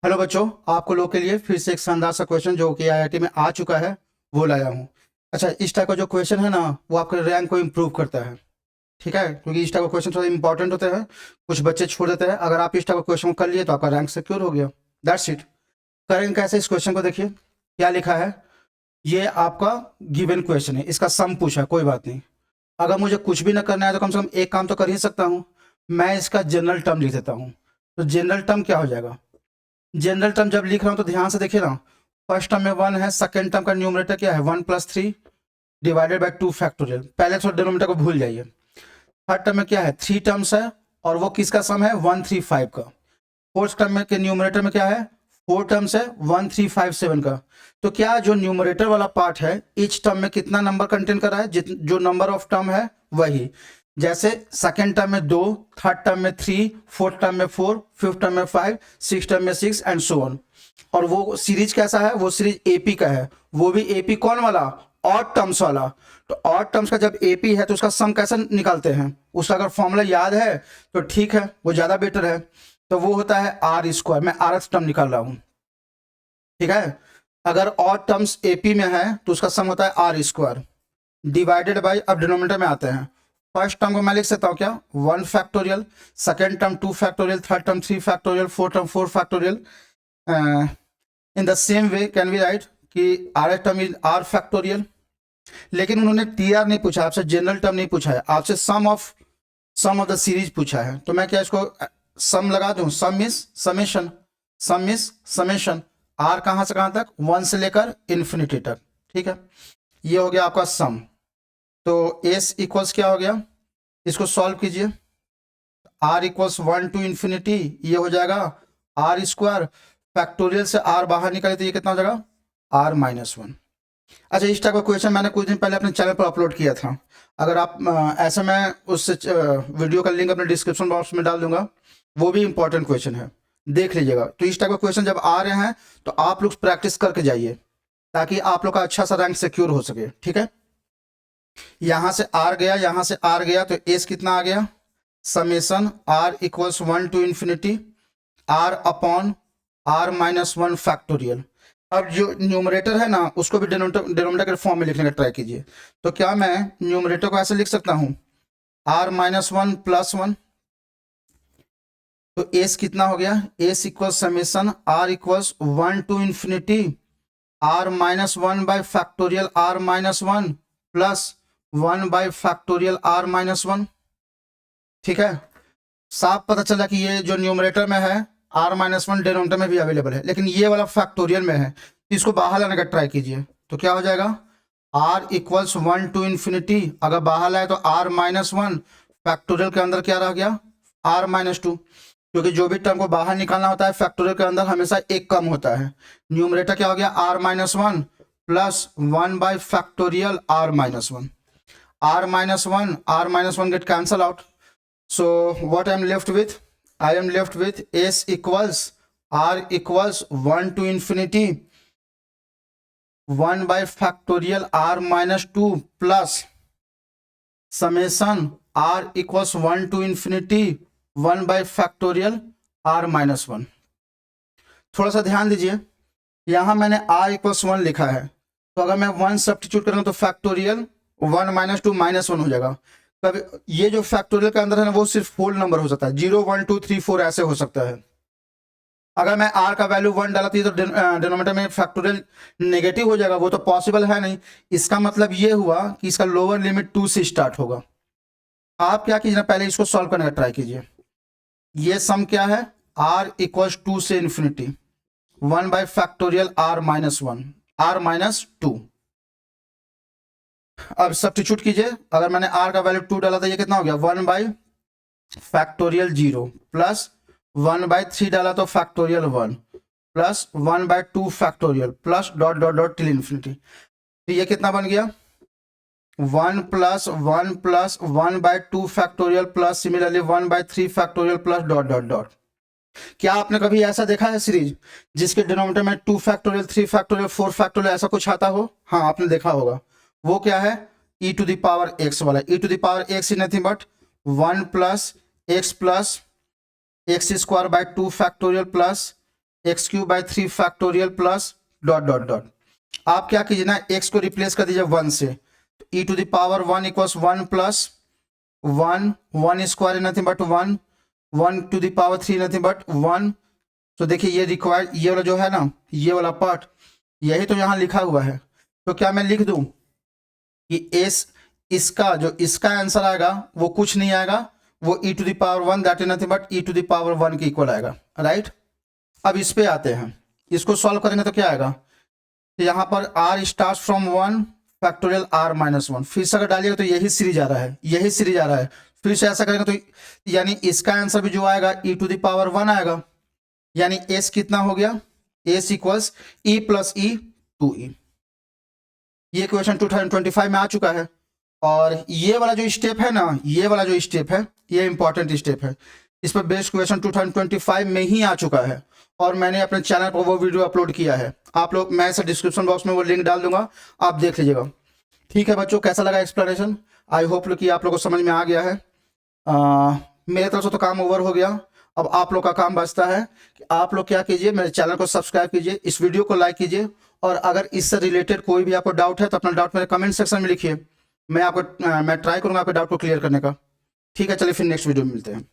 Hello बच्चों, आपको लोग के लिए फिर से एक शानदार सा क्वेश्चन जो कि आईआईटी में आ चुका है वो लाया हूँ। अच्छा, इस टाइप का जो क्वेश्चन है ना वो आपके रैंक को इम्प्रूव करता है। ठीक है, क्योंकि इस टाइप का क्वेश्चन थोड़ा इंपॉर्टेंट होते हैं, कुछ बच्चे छोड़ देते हैं। अगर आप इस टाइप का क्वेश्चन को कर लिए तो आपका रैंक सिक्योर हो गया। That's it. करेंगे कैसे? इस क्वेश्चन को देखिए क्या लिखा है। ये आपका गिवन क्वेश्चन है, इसका सम पूछा है, कोई बात नहीं। अगर मुझे कुछ भी ना करना है तो कम से कम एक काम तो कर ही सकता हूँ। मैं इसका जनरल टर्म लिख देता हूँ। तो जनरल टर्म क्या हो जाएगा? जनरल टर्म जब लिख रहा हूं तो ध्यान से देखिए ना। फर्स्ट टर्म में 1 है, सेकंड टर्म का न्यूमरेटर क्या है? 1+3 डिवाइडेड बाय 2 फैक्टोरियल। पहले थोड़ा डिनोमिनेटर को भूल जाइए। थर्ड टर्म में क्या है? 3 टर्म्स है और वो किसका सम है? 135 का। फोर्थ टर्म में के न्यूमरेटर में क्या है? 4 टर्म्स है, 1357 का। तो क्या जो न्यूमरेटर वाला पार्ट है ईच टर्म में कितना नंबर कंटेन कर रहा है? जो नंबर ऑफ टर्म है वही। जैसे सेकेंड टर्म में 2, थर्ड टर्म में 3, फोर्थ टर्म में 4, फिफ्थ टर्म में 5, सिक्स टर्म में 6 एंड सो ऑन। और वो सीरीज कैसा है? वो सीरीज एपी का है। वो भी एपी कौन वाला? ऑड टर्म्स वाला। तो ऑड टर्म्स का जब एपी है तो उसका सम कैसे निकालते हैं? उसका अगर फॉर्मूला याद है तो ठीक है, वो ज्यादा बेटर है। तो वो होता है आर स्क्वायर। मैं आर टर्म निकाल रहा हूं, ठीक है। अगर ऑड टर्म्स एपी में है तो उसका सम होता है आर स्क्वायर डिवाइडेड बाई, अब डिनोमिनेटर में आते हैं। फर्स्ट टर्म को मैं लिख सकता हूं क्या? 1 factorial, second term 2 factorial, third term 3 factorial, fourth term 4 factorial. In the same way can we write कि r term is r factorial. लेकिन उन्होंने टी आर नहीं पूछा आपसे, जनरल टर्म नहीं पूछा है आपसे, सम ऑफ द सीरीज पूछा है। तो मैं क्या इसको सम लगा दूं? Sum is summation, sum is summation. R कहां से कहां तक? 1 से लेकर इन्फिनिटी तक। ठीक है, ये हो गया आपका सम। तो एस इक्वल्स क्या हो गया? इसको सॉल्व कीजिए। आर इक्वल्स 1 टू इन्फिनिटी, ये हो जाएगा आर स्क्वायर। फैक्टोरियल से आर बाहर निकाले तो ये कितना हो जाएगा? R-1। अच्छा, इस टाइप का क्वेश्चन मैंने कुछ दिन पहले अपने चैनल पर अपलोड किया था। अगर आप ऐसे, मैं उस वीडियो का लिंक अपने डिस्क्रिप्शन बॉक्स में डाल दूंगा। वो भी इंपॉर्टेंट क्वेश्चन है, देख लीजिएगा। तो इस टाइप का क्वेश्चन जब आ रहे हैं तो आप लोग प्रैक्टिस करके जाइए ताकि आप लोग का अच्छा सा रैंक सिक्योर हो सके। ठीक है, यहां से आर गया, यहां से आर गया, तो एस कितना आ गया? Summation R equals 1 to infinity R upon R-1 factorial. अब जो न्यूमरेटर है ना उसको भी डिनोमिनेटर के फॉर्म में लिखने का ट्राई कीजिए। तो क्या मैं न्यूमरेटर को ऐसे लिख सकता हूं? R-1 plus 1। तो एस कितना हो गया? S equal summation R equals 1 to infinity R-1 by factorial R-1 plus 1 by factorial R-1। ठीक है, साफ पता चला कि ये जो न्यूमरेटर में है R-1 डिनोमिनेटर में भी अवेलेबल है, लेकिन ये वाला फैक्टोरियल में है। इसको बाहर लाने का ट्राई कीजिए। तो क्या हो जाएगा? R इक्वल्स 1 टू इन्फिनिटी, अगर बाहर लाए तो R-1 फैक्टोरियल के अंदर क्या रह गया? R-2। क्योंकि जो भी टर्म को बाहर निकालना होता है फैक्टोरियल के अंदर हमेशा एक कम होता है। न्यूमरेटर क्या हो गया? R-1 plus 1 by factorial R-1। R-1 get cancel out. So what I am left with? I am left with S equals R equals 1 to infinity 1 by factorial R-2 plus summation R equals 1 to infinity 1 by factorial R-1। थोड़ा सा ध्यान दीजिए, यहां मैंने R equals 1 लिखा है, तो अगर मैं 1 सब्स्टिट्यूट करूं तो फैक्टोरियल 1 - 2 -1 हो जाएगा। तब ये जो फैक्टोरियल के अंदर है ना वो सिर्फ होल नंबर हो सकता है, 0 1 2 3 4 ऐसे हो सकता है। अगर मैं R का वैल्यू 1 डाला तो डिनोमिनेटर में फैक्टोरियल नेगेटिव हो जाएगा, वो तो पॉसिबल है नहीं। इसका मतलब ये हुआ कि इसका लोअर लिमिट 2 से स्टार्ट होगा। आप क्या कीजिए, पहले इसको सॉल्व करने का ट्राई कीजिए। ये सम क्या है? R इक्वल्स 2 से infinity 1 by factorial R-1 R-2। अब सब्स्टिट्यूट कीजिए, अगर मैंने R का वैल्यू 2 डाला था ये कितना हो गया? 1 बाई फैक्टोरियल 0 प्लस 1 बाई 3 डाला तो factorial 1 plus 1 by 2 factorial plus dot dot dot till infinity. तो ये कितना बन गया? 1 plus 1 plus 1 by 2 factorial plus similarly 1 by 3 factorial plus dot dot dot. क्या आपने कभी ऐसा देखा है सीरीज जिसके डिनोमिनेटर में 2 फैक्टोरियल 3 फैक्टोरियल 4 फैक्टोरियल ऐसा कुछ आता हो? हाँ, आपने देखा होगा। वो क्या है? e to the power x वाला। e to the power x is nothing but 1 plus x square by 2 factorial plus x cube by 3 factorial plus dot dot dot. आप क्या कीजिए ना, एक्स को रिप्लेस कर दीजिए 1 से, तो e to the power 1 equals 1 plus 1, 1 square nothing but 1, 1 to the power 3 nothing but 1। तो देखिए ये रिक्वायर्ड, ये वाला जो है ना, ये वाला पार्ट यही तो यहाँ लिखा हुआ है। तो क्या मैं लिख दूं कि एस, इसका आंसर आएगा वो कुछ नहीं आएगा, वो e to the power 1 that is nothing but e to the power 1 के इक्वल आएगा, राइट। अब इस पे आते हैं, इसको सॉल्व करेंगे तो क्या आएगा, तो यहाँ पर r start from 1 factorial r minus 1, फिर से अगर डालिएगा तो यही सीरीज आ रहा है, यही सीरीज आ रहा है। फिर से ऐसा करेंगे तो यानी इसका आंसर भी जो आएगा e टू द पावर 1 आएगा, यानी s कितना हो गया, s equals e plus e 2e। ये क्वेश्चन 2025 में आ चुका है। और ये वाला जो स्टेप है ना, ये वाला जो स्टेप है, ये इंपॉर्टेंट स्टेप है। इस पर बेस्ड क्वेश्चन 2025 में ही आ चुका है और मैंने अपने चैनल पर वो वीडियो अपलोड किया है। आप लोग, मैं इसे डिस्क्रिप्शन बॉक्स में वो लिंक डाल दूंगा, आप देख लीजिएगा। ठीक है बच्चों, कैसा लगा एक्सप्लेनेशन? आई होप कि आप लोग को समझ में आ गया है। मेरे तरफ से तो काम ओवर हो गया। अब आप लोग का काम बचता है कि आप लोग क्या कीजिए, मेरे चैनल को सब्सक्राइब कीजिए, इस वीडियो को लाइक कीजिए, और अगर इससे रिलेटेड कोई भी आपको डाउट है तो अपना डाउट मेरे कमेंट सेक्शन में लिखिए। मैं ट्राई करूंगा आपके डाउट को क्लियर करने का। ठीक है, चलिए फिर नेक्स्ट वीडियो में मिलते हैं।